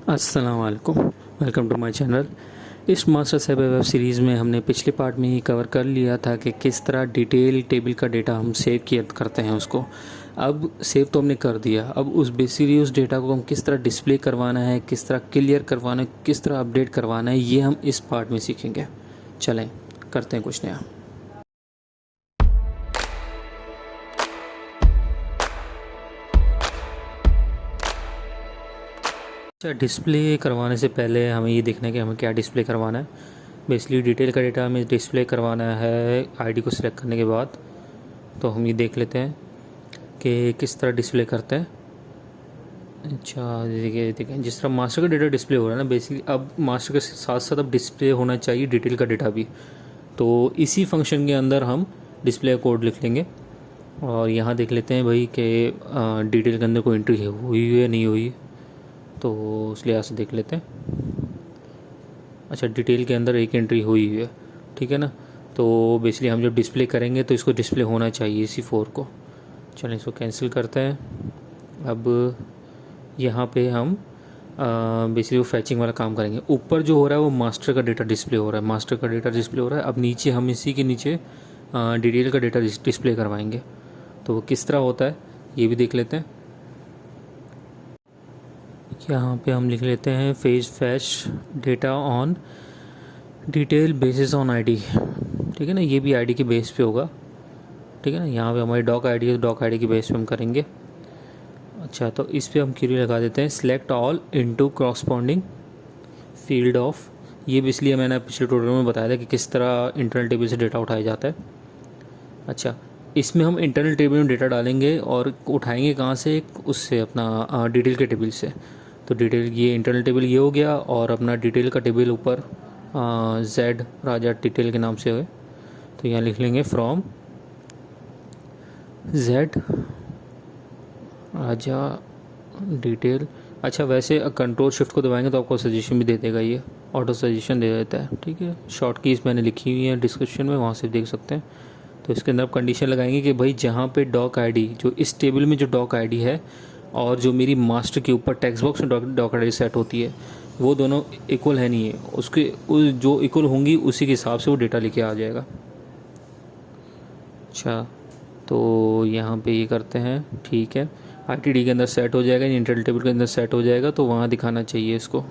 अस्सलाम वालेकुम, welcome to my channel. इस मास्टर साहिब वेब सीरीज़ में हमने पिछले पार्ट में ही कवर कर लिया था कि किस तरह डिटेल टेबल का डेटा हम सेव किया करते हैं उसको। अब सेव तो हमने कर दिया, अब उस बेसिकली उस डेटा को हम किस तरह डिस्प्ले करवाना है, किस तरह क्लियर करवाना है, किस तरह अपडेट करवाना है, ये हम इस पार्ट में सीखेंगे। चलें करते हैं कुछ नया। अच्छा, डिस्प्ले करवाने से पहले हमें ये देखना है कि हमें क्या डिस्प्ले करवाना है। बेसिकली डिटेल का डेटा हमें डिस्प्ले करवाना है आईडी को सिलेक्ट करने के बाद। तो हम ये देख लेते हैं कि किस तरह डिस्प्ले करते हैं। अच्छा, देखिए देखिए जिस तरह मास्टर का डेटा डिस्प्ले हो रहा है ना, बेसिकली अब मास्टर के साथ साथ अब डिस्प्ले होना चाहिए डिटेल का डेटा भी। तो इसी फंक्शन के अंदर हम डिस्प्ले कोड लिख लेंगे और यहाँ देख लेते हैं भाई कि डिटेल के अंदर कोई एंट्री हुई है नहीं हुई, तो उस लिहाज से देख लेते हैं। अच्छा, डिटेल के अंदर एक एंट्री हुई है, ठीक है ना। तो बेसिकली हम जब डिस्प्ले करेंगे तो इसको डिस्प्ले होना चाहिए इसी 4 को। चलें इसको कैंसिल करते हैं। अब यहाँ पे हम बेसिकली वो फैचिंग वाला काम करेंगे। ऊपर जो हो रहा है वो मास्टर का डेटा डिस्प्ले हो रहा है, मास्टर का डेटा डिस्प्ले हो रहा है। अब नीचे हम इसी के नीचे डिटेल का डेटा डिस्प्ले करवाएंगे। तो वो किस तरह होता है ये भी देख लेते हैं। यहाँ पे हम लिख लेते हैं phase fetch data on detail basis on ID, ठीक है ना। ये भी आईडी के बेस पे होगा, ठीक है ना। यहाँ पे हमारी डॉक आईडी है, डॉक आईडी के बेस पे हम करेंगे। अच्छा, तो इस पे हम क्वेरी लगा देते हैं select all into corresponding field of. ये भी इसलिए मैंने पिछले ट्यूटोरियल में बताया था कि किस तरह इंटरनल टेबल से डेटा उठाया जाता है। अच्छा, इसमें हम इंटरनल टेबल में डेटा डालेंगे और उठाएंगे कहाँ से, उससे अपना डिटेल के टेबल से। तो डिटेल ये इंटरनल टेबल ये हो गया और अपना डिटेल का टेबल ऊपर जेड राजा डिटेल के नाम से है। तो यहाँ लिख लेंगे फ्रॉम जेड राजा डिटेल। अच्छा, वैसे कंट्रोल शिफ्ट को दबाएंगे तो आपको सजेशन भी दे देगा, ये ऑटो सजेशन दे देता है, ठीक है। शॉर्ट कीज़ मैंने लिखी हुई है डिस्क्रिप्शन में, वहाँ से देख सकते हैं। तो इसके अंदर आप कंडीशन लगाएंगे कि भाई जहाँ पे डॉक आईडी, जो इस टेबल में जो डॉक आईडी है और जो मेरी मास्टर के ऊपर टेक्स्ट बॉक्स में डॉक आईडी सेट होती है, वो दोनों इक्वल है नहीं है, उसके जो इक्वल होंगी उसी के हिसाब से वो डेटा लेके आ जाएगा। अच्छा, तो यहाँ पे ये करते हैं, ठीक है। आईटीडी के अंदर सेट हो जाएगा, इंटरनल टेबल के अंदर सेट हो जाएगा, तो वहाँ दिखाना चाहिए इसको।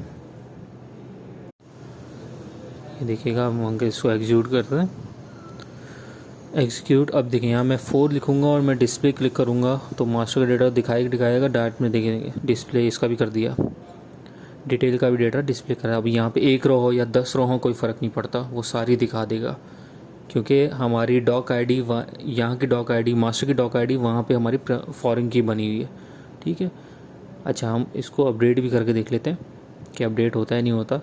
ये देखिएगा, हम इसको एग्जीक्यूट करते हैं। एग्जीक्यूट। अब देखिए यहाँ मैं 4 लिखूँगा और मैं डिस्प्ले क्लिक करूँगा तो मास्टर का डेटा दिखाएगा डाट में। देखेंगे डिस्प्ले इसका भी कर दिया, डिटेल का भी डेटा डिस्प्ले करा। अब यहाँ पे 1 रो हो या 10 रो हो कोई फ़र्क नहीं पड़ता, वो सारी दिखा देगा, क्योंकि हमारी डॉक आईडी यहाँ की डॉक आईडी, मास्टर की डॉक आईडी वहाँ पे हमारी फॉरेन की बनी हुई है, ठीक है। अच्छा, हम इसको अपडेट भी करके देख लेते हैं कि अपडेट होता है नहीं होता।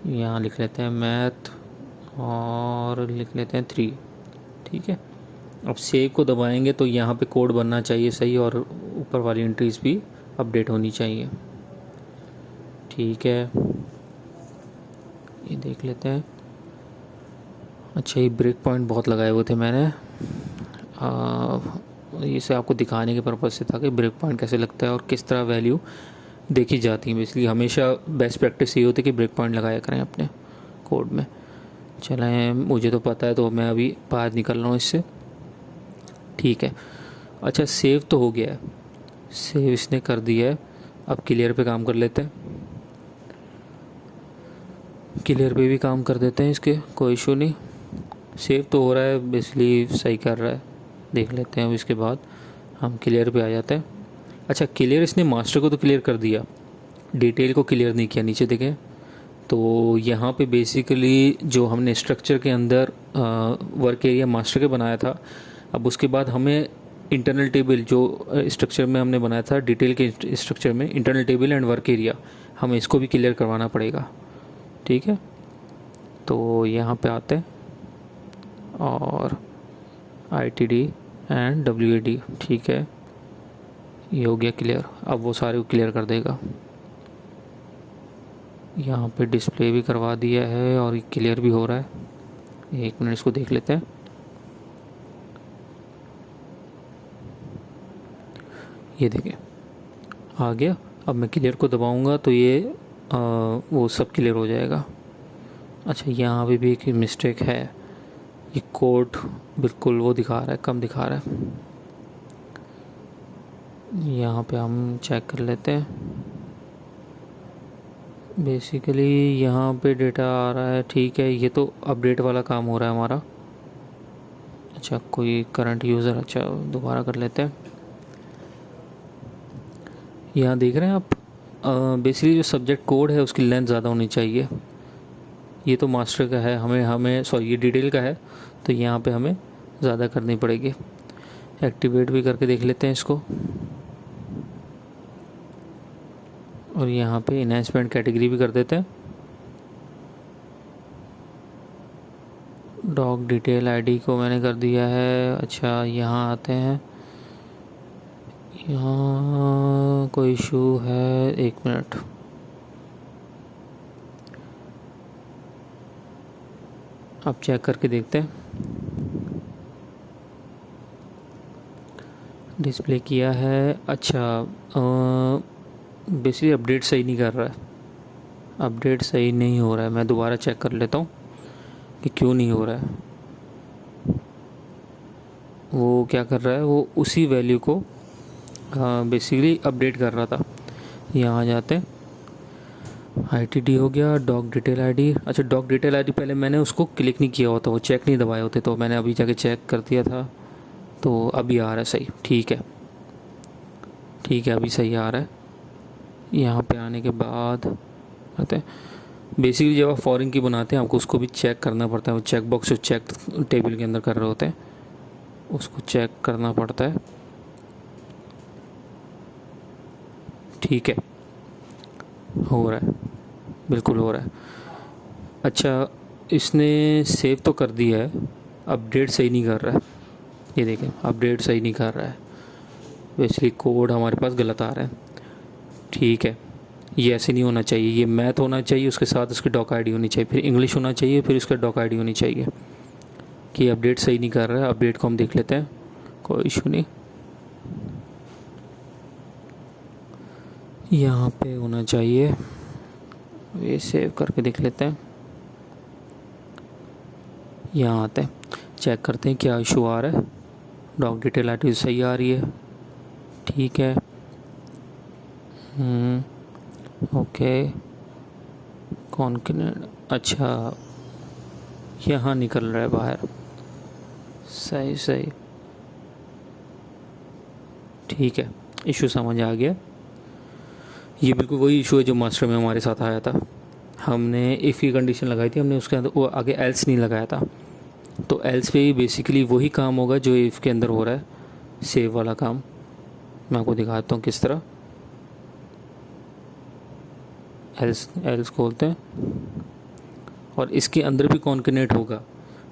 यहाँ लिख लेते हैं मैथ और लिख लेते हैं 3, ठीक है। अब सेव को दबाएंगे तो यहाँ पे कोड बनना चाहिए सही और ऊपर वाली एंट्रीज भी अपडेट होनी चाहिए, ठीक है। ये देख लेते हैं। अच्छा, ये ब्रेक पॉइंट बहुत लगाए हुए थे मैंने, इसे आपको दिखाने के पर्पज़ से था कि ब्रेक पॉइंट कैसे लगता है और किस तरह वैल्यू देखी जाती है। इसलिए हमेशा बेस्ट प्रैक्टिस ये होती है कि ब्रेक पॉइंट लगाया करें अपने कोड में। चलें, मुझे तो पता है तो मैं अभी बाहर निकल रहा हूँ इससे, ठीक है। अच्छा, सेव तो हो गया है, सेव इसने कर दिया है। अब क्लियर पे काम कर लेते हैं, क्लियर पे भी काम कर देते हैं इसके, कोई इशू नहीं। सेव तो हो रहा है, बेसिकली सही कर रहा है, देख लेते हैं। अब इसके बाद हम क्लियर पे आ जाते हैं। अच्छा, क्लियर इसने मास्टर को तो क्लियर कर दिया, डिटेल को क्लियर नहीं किया। नीचे देखें तो यहाँ पे बेसिकली जो हमने स्ट्रक्चर के अंदर वर्क एरिया मास्टर के बनाया था, अब उसके बाद हमें इंटरनल टेबल जो स्ट्रक्चर में हमने बनाया था डिटेल के स्ट्रक्चर में, internal table and work area, हमें इसको भी क्लियर करवाना पड़ेगा, ठीक है। तो यहाँ पे आते हैं और ITD एंड WAD, ठीक है, ये हो गया क्लियर। अब वो सारे को क्लियर कर देगा। यहाँ पे डिस्प्ले भी करवा दिया है और क्लियर भी हो रहा है। 1 मिनट इसको देख लेते हैं। ये देखिए आ गया। अब मैं क्लियर को दबाऊंगा तो ये वो सब क्लियर हो जाएगा। अच्छा, यहाँ भी एक मिस्टेक है, ये कोड बिल्कुल वो दिखा रहा है, कम दिखा रहा है। यहाँ पे हम चेक कर लेते हैं। बेसिकली यहाँ पे डेटा आ रहा है, ठीक है, ये तो अपडेट वाला काम हो रहा है हमारा। अच्छा, कोई करंट यूज़र, अच्छा दोबारा कर लेते हैं। यहाँ देख रहे हैं आप, बेसिकली जो सब्जेक्ट कोड है उसकी लेंथ ज़्यादा होनी चाहिए। ये तो मास्टर का है, हमें सॉरी ये डिटेल का है, तो यहाँ पे हमें ज़्यादा करनी पड़ेगी। एक्टिवेट भी करके देख लेते हैं इसको, और यहाँ पे इनहेंसमेंट कैटेगरी भी कर देते हैं। डॉग डिटेल आईडी को मैंने कर दिया है। अच्छा, यहाँ आते हैं, यहाँ कोई इशू है, 1 मिनट। अब चेक करके देखते हैं। डिस्प्ले किया है। अच्छा, बेसिकली अपडेट सही नहीं कर रहा है, अपडेट सही नहीं हो रहा है। मैं दोबारा चेक कर लेता हूँ कि क्यों नहीं हो रहा है। वो क्या कर रहा है, वो उसी वैल्यू को बेसिकली अपडेट कर रहा था। यहाँ जाते हैं, ITD हो गया, डॉग डिटेल आईडी। अच्छा, डॉग डिटेल आईडी पहले मैंने उसको क्लिक नहीं किया होता, वो चेक नहीं दबाए होते, तो मैंने अभी जाके चेक कर दिया था, तो अभी आ रहा है सही। ठीक है, ठीक है, अभी सही आ रहा है। यहाँ पे आने के बाद आते हैं, बेसिकली जब आप फॉरेन की बनाते हैं आपको उसको भी चेक करना पड़ता है। वो चेक बॉक्स जो चेक टेबल के अंदर कर रहे होते हैं उसको चेक करना पड़ता है। ठीक है, हो रहा है, बिल्कुल हो रहा है। अच्छा, इसने सेव तो कर दिया है, अपडेट सही नहीं कर रहा है। ये देखें, अपडेट सही नहीं कर रहा है, बेसिकली कोड हमारे पास गलत आ रहा है। ठीक है, ये ऐसे नहीं होना चाहिए, ये मैथ होना चाहिए, उसके साथ उसकी डॉक आईडी होनी चाहिए, फिर इंग्लिश होना चाहिए, फिर उसका डॉक आईडी होनी चाहिए। कि अपडेट सही नहीं कर रहा है, अपडेट को हम देख लेते हैं, कोई इशू नहीं। यहाँ पे होना चाहिए, ये सेव करके देख लेते हैं। यहाँ आते हैं, चेक करते हैं क्या इशू आ रहा है। डॉग डिटेल आईडी सही आ रही है, ठीक है। ओके, कॉन्कनेंट, अच्छा यहाँ निकल रहा है बाहर, सही सही, ठीक है, इशू समझ आ गया। ये बिल्कुल वही इशू है जो मास्टर में हमारे साथ आया था। हमने इफ़ की कंडीशन लगाई थी, हमने उसके अंदर वो आगे एल्स नहीं लगाया था, तो एल्स पे बेसिकली वही काम होगा जो इफ़ के अंदर हो रहा है, सेव वाला काम। मैं आपको दिखाता हूँ किस तरह। एल्स खोलते हैं और इसके अंदर भी कॉन्कनेंट होगा,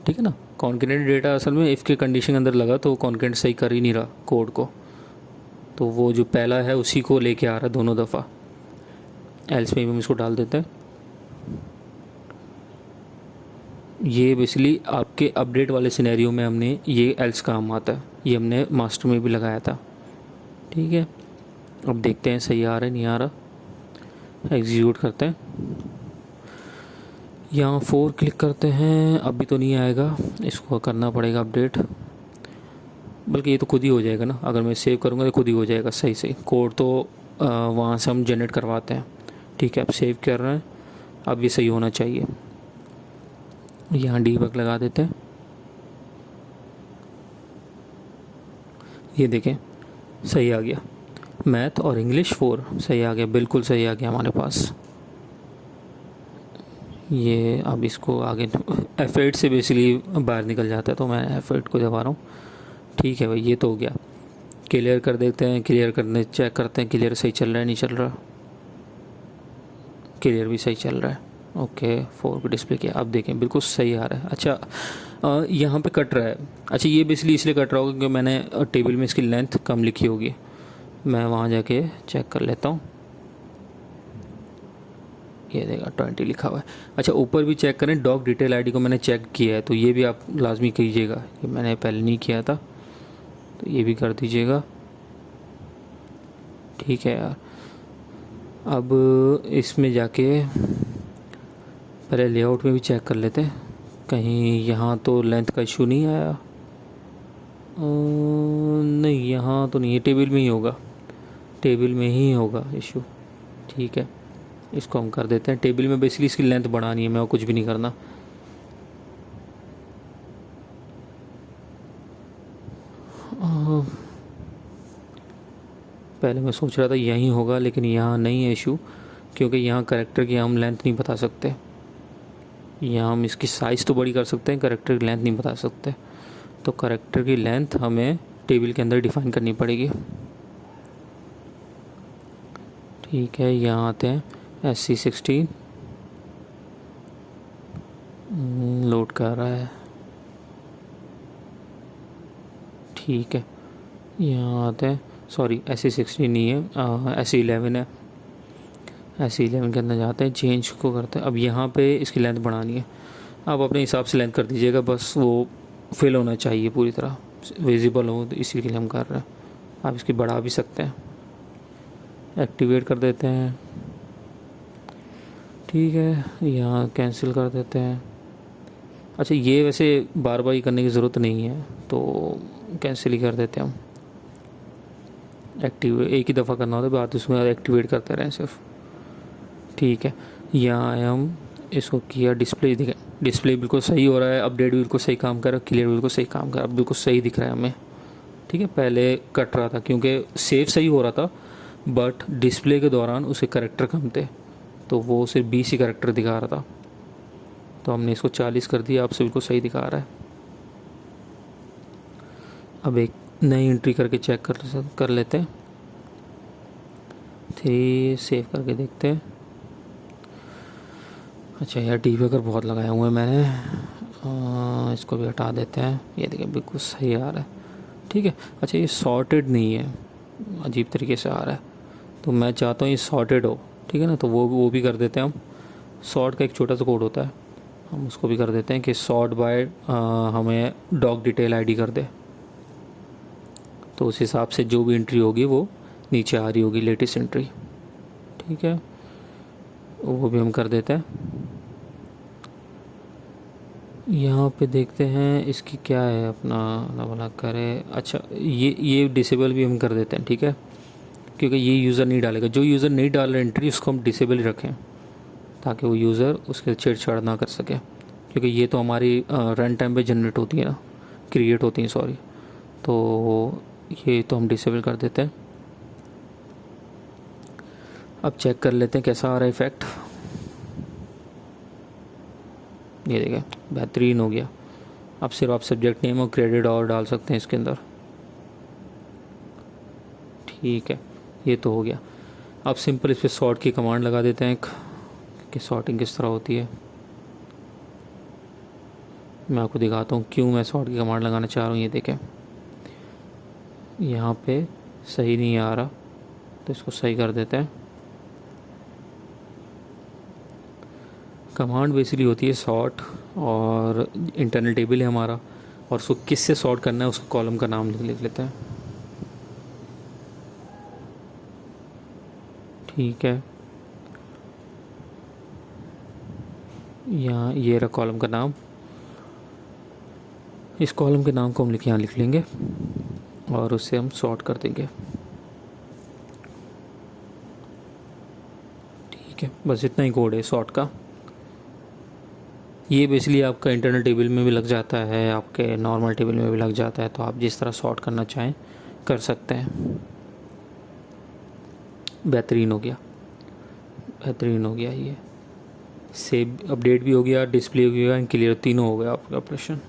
ठीक है ना। कॉन्कनेंट डेटा असल में इफ़ के कंडीशन के अंदर लगा तो कॉन्कनेंट सही कर ही नहीं रहा कोड को, तो वो जो पहला है उसी को लेके आ रहा है दोनों दफ़ा। एल्स में भी हम इसको डाल देते हैं। ये बेसिकली आपके अपडेट वाले सिनेरियो में हमने ये एल्स काम आता है, ये हमने मास्टर में भी लगाया था। ठीक है, अब देखते हैं सही आ रहा है नहीं आ रहा। एग्जीक्यूट करते हैं, यहाँ 4 क्लिक करते हैं, अभी तो नहीं आएगा, इसको करना पड़ेगा अपडेट। बल्कि ये तो खुद ही हो जाएगा ना, अगर मैं सेव करूँगा तो खुद ही हो जाएगा सही सही। कोड तो वहाँ से हम जनरेट करवाते हैं। ठीक है, अब सेव कर रहे हैं, अब ये सही होना चाहिए। यहाँ डीबग लगा देते हैं, ये देखें सही आ गया। मैथ और इंग्लिश 4 सही आ गया, बिल्कुल सही आ गया हमारे पास। ये अब इसको आगे F8 से बेसिकली बाहर निकल जाता है, तो मैं F8 को दबा रहा हूँ। ठीक है भाई, ये तो हो गया। क्लियर कर देते हैं, क्लियर करने चेक करते हैं क्लियर सही चल रहा है नहीं चल रहा। क्लियर भी सही चल रहा है, ओके। 4 को डिस्प्ले किया, अब देखें बिल्कुल सही आ रहा है। अच्छा, यहाँ पे कट रहा है। अच्छा, ये बेसिकली इसलिए कट रहा होगा क्योंकि मैंने टेबल में इसकी लेंथ कम लिखी होगी। मैं वहाँ जाके चेक कर लेता हूँ, ये देखा 20 लिखा हुआ है। अच्छा, ऊपर भी चेक करें, डॉग डिटेल आईडी को मैंने चेक किया है, तो ये भी आप लाजमी कीजिएगा, ये मैंने पहले नहीं किया था, तो ये भी कर दीजिएगा। ठीक है यार, अब इसमें जाके पहले लेआउट में भी चेक कर लेते हैं, कहीं यहाँ तो लेंथ का इशू नहीं आया। नहीं, यहाँ तो नहीं है, टेबल में ही होगा, टेबल में ही होगा इशू। ठीक है, इसको हम कर देते हैं। टेबल में बेसिकली इसकी लेंथ बढ़ानी है, मैं और कुछ भी नहीं करना। पहले मैं सोच रहा था यहीं होगा, लेकिन यहाँ नहीं है इशू, क्योंकि यहाँ करेक्टर की हम लेंथ नहीं बता सकते। यहाँ हम इसकी साइज़ तो बड़ी कर सकते हैं, करेक्टर की लेंथ नहीं बता सकते। तो करेक्टर की लेंथ हमें टेबल के अंदर डिफ़ाइन करनी पड़ेगी। ठीक है, यहाँ आते हैं, SC16 लोड कर रहा है। ठीक है, यहाँ आते हैं, सॉरी SC16 नहीं है, SC11 है। SC11 के अंदर जाते हैं, चेंज को करते हैं। अब यहाँ पे इसकी लेंथ बढ़ानी है, आप अपने हिसाब से लेंथ कर दीजिएगा, बस वो फिल होना चाहिए, पूरी तरह विजिबल हो, तो इसी के लिए हम कर रहे हैं। आप इसकी बढ़ा भी सकते हैं, एक्टिवेट कर देते हैं। ठीक है, यहाँ कैंसिल कर देते हैं। अच्छा, ये वैसे बार बार करने की ज़रूरत नहीं है, तो कैंसिल ही कर देते हैं हम। एक्टिवेट एक ही दफ़ा करना होता है, बात उसमें एक्टिवेट करते रहें सिर्फ। ठीक है, यहाँ आए हम, इसको किया, डिस्प्ले दिखा, डिस्प्ले बिल्कुल सही हो रहा है, अपडेट बिल्कुल सही काम कर रहा है, क्लियर बिल्कुल सही काम कर रहा है, बिल्कुल सही दिख रहा है हमें। ठीक है, पहले कट रहा था क्योंकि सेव सही हो रहा था, बट डिस्प्ले के दौरान उसके करेक्टर कम थे, तो वो सिर्फ 20 ही करेक्टर दिखा रहा था। तो हमने इसको 40 कर दिया, आपसे बिल्कुल सही दिखा रहा है। अब एक नई एंट्री करके चेक कर लेते हैं। 3 सेव करके देखते हैं। अच्छा यार, डीबगर बहुत लगाए हुए हैं मैंने, इसको भी हटा देते हैं। ये देखिए बिल्कुल सही आ रहा है। ठीक है, अच्छा ये सॉर्टेड नहीं है, अजीब तरीके से आ रहा है, तो मैं चाहता हूँ ये सॉर्टेड हो। ठीक है ना, तो वो भी कर देते हैं हम। सॉर्ट का एक छोटा सा कोड होता है, हम उसको भी कर देते हैं कि सॉर्ट बाय हमें डॉग डिटेल आईडी कर दे, तो उस हिसाब से जो भी एंट्री होगी वो नीचे आ रही होगी, लेटेस्ट एंट्री। ठीक है, वो भी हम कर देते हैं। यहाँ पे देखते हैं इसकी क्या है, अपना ना भला करे। अच्छा, ये डिसेबल भी हम कर देते हैं। ठीक है, क्योंकि ये यूज़र नहीं डालेगा, जो यूज़र नहीं डाल रहा एंट्री उसको हम डिसेबल ही रखें, ताकि वो यूज़र उसके छेड़छाड़ ना कर सके, क्योंकि ये तो हमारी रन टाइम पे जनरेट होती है ना, क्रिएट होती हैं, सॉरी। तो ये तो हम डिसेबल कर देते हैं। अब चेक कर लेते हैं कैसा आ रहा है इफ़ेक्ट। ये देखें, बेहतरीन हो गया। अब सिर्फ आप सब्जेक्ट नेम और क्रेडिट और डाल सकते हैं इसके अंदर। ठीक है, ये तो हो गया। अब सिंपल इस पर सॉर्ट की कमांड लगा देते हैं कि सॉर्टिंग किस तरह होती है। मैं आपको दिखाता हूँ क्यों मैं सॉर्ट की कमांड लगाना चाह रहा हूँ। ये देखें, यहाँ पे सही नहीं आ रहा, तो इसको सही कर देते हैं। कमांड बेसिकली होती है सॉर्ट, और इंटरनल टेबल है हमारा, और उसको किस से सॉर्ट करना है उसको कॉलम का नाम लिख लेते हैं। ठीक है, यहाँ ये रहा कॉलम का नाम। इस कॉलम के नाम को हम यहाँ लिख लेंगे और उससे हम सॉर्ट कर देंगे। ठीक है, बस इतना ही कोड है सॉर्ट का। ये बेसिकली आपका इंटरनल टेबल में भी लग जाता है, आपके नॉर्मल टेबल में भी लग जाता है, तो आप जिस तरह सॉर्ट करना चाहें कर सकते हैं। बेहतरीन हो गया, बेहतरीन हो गया। ये सेव अपडेट भी हो गया, डिस्प्ले भी हो गया, क्लियर, तीनों हो गया आपका ऑपरेशन।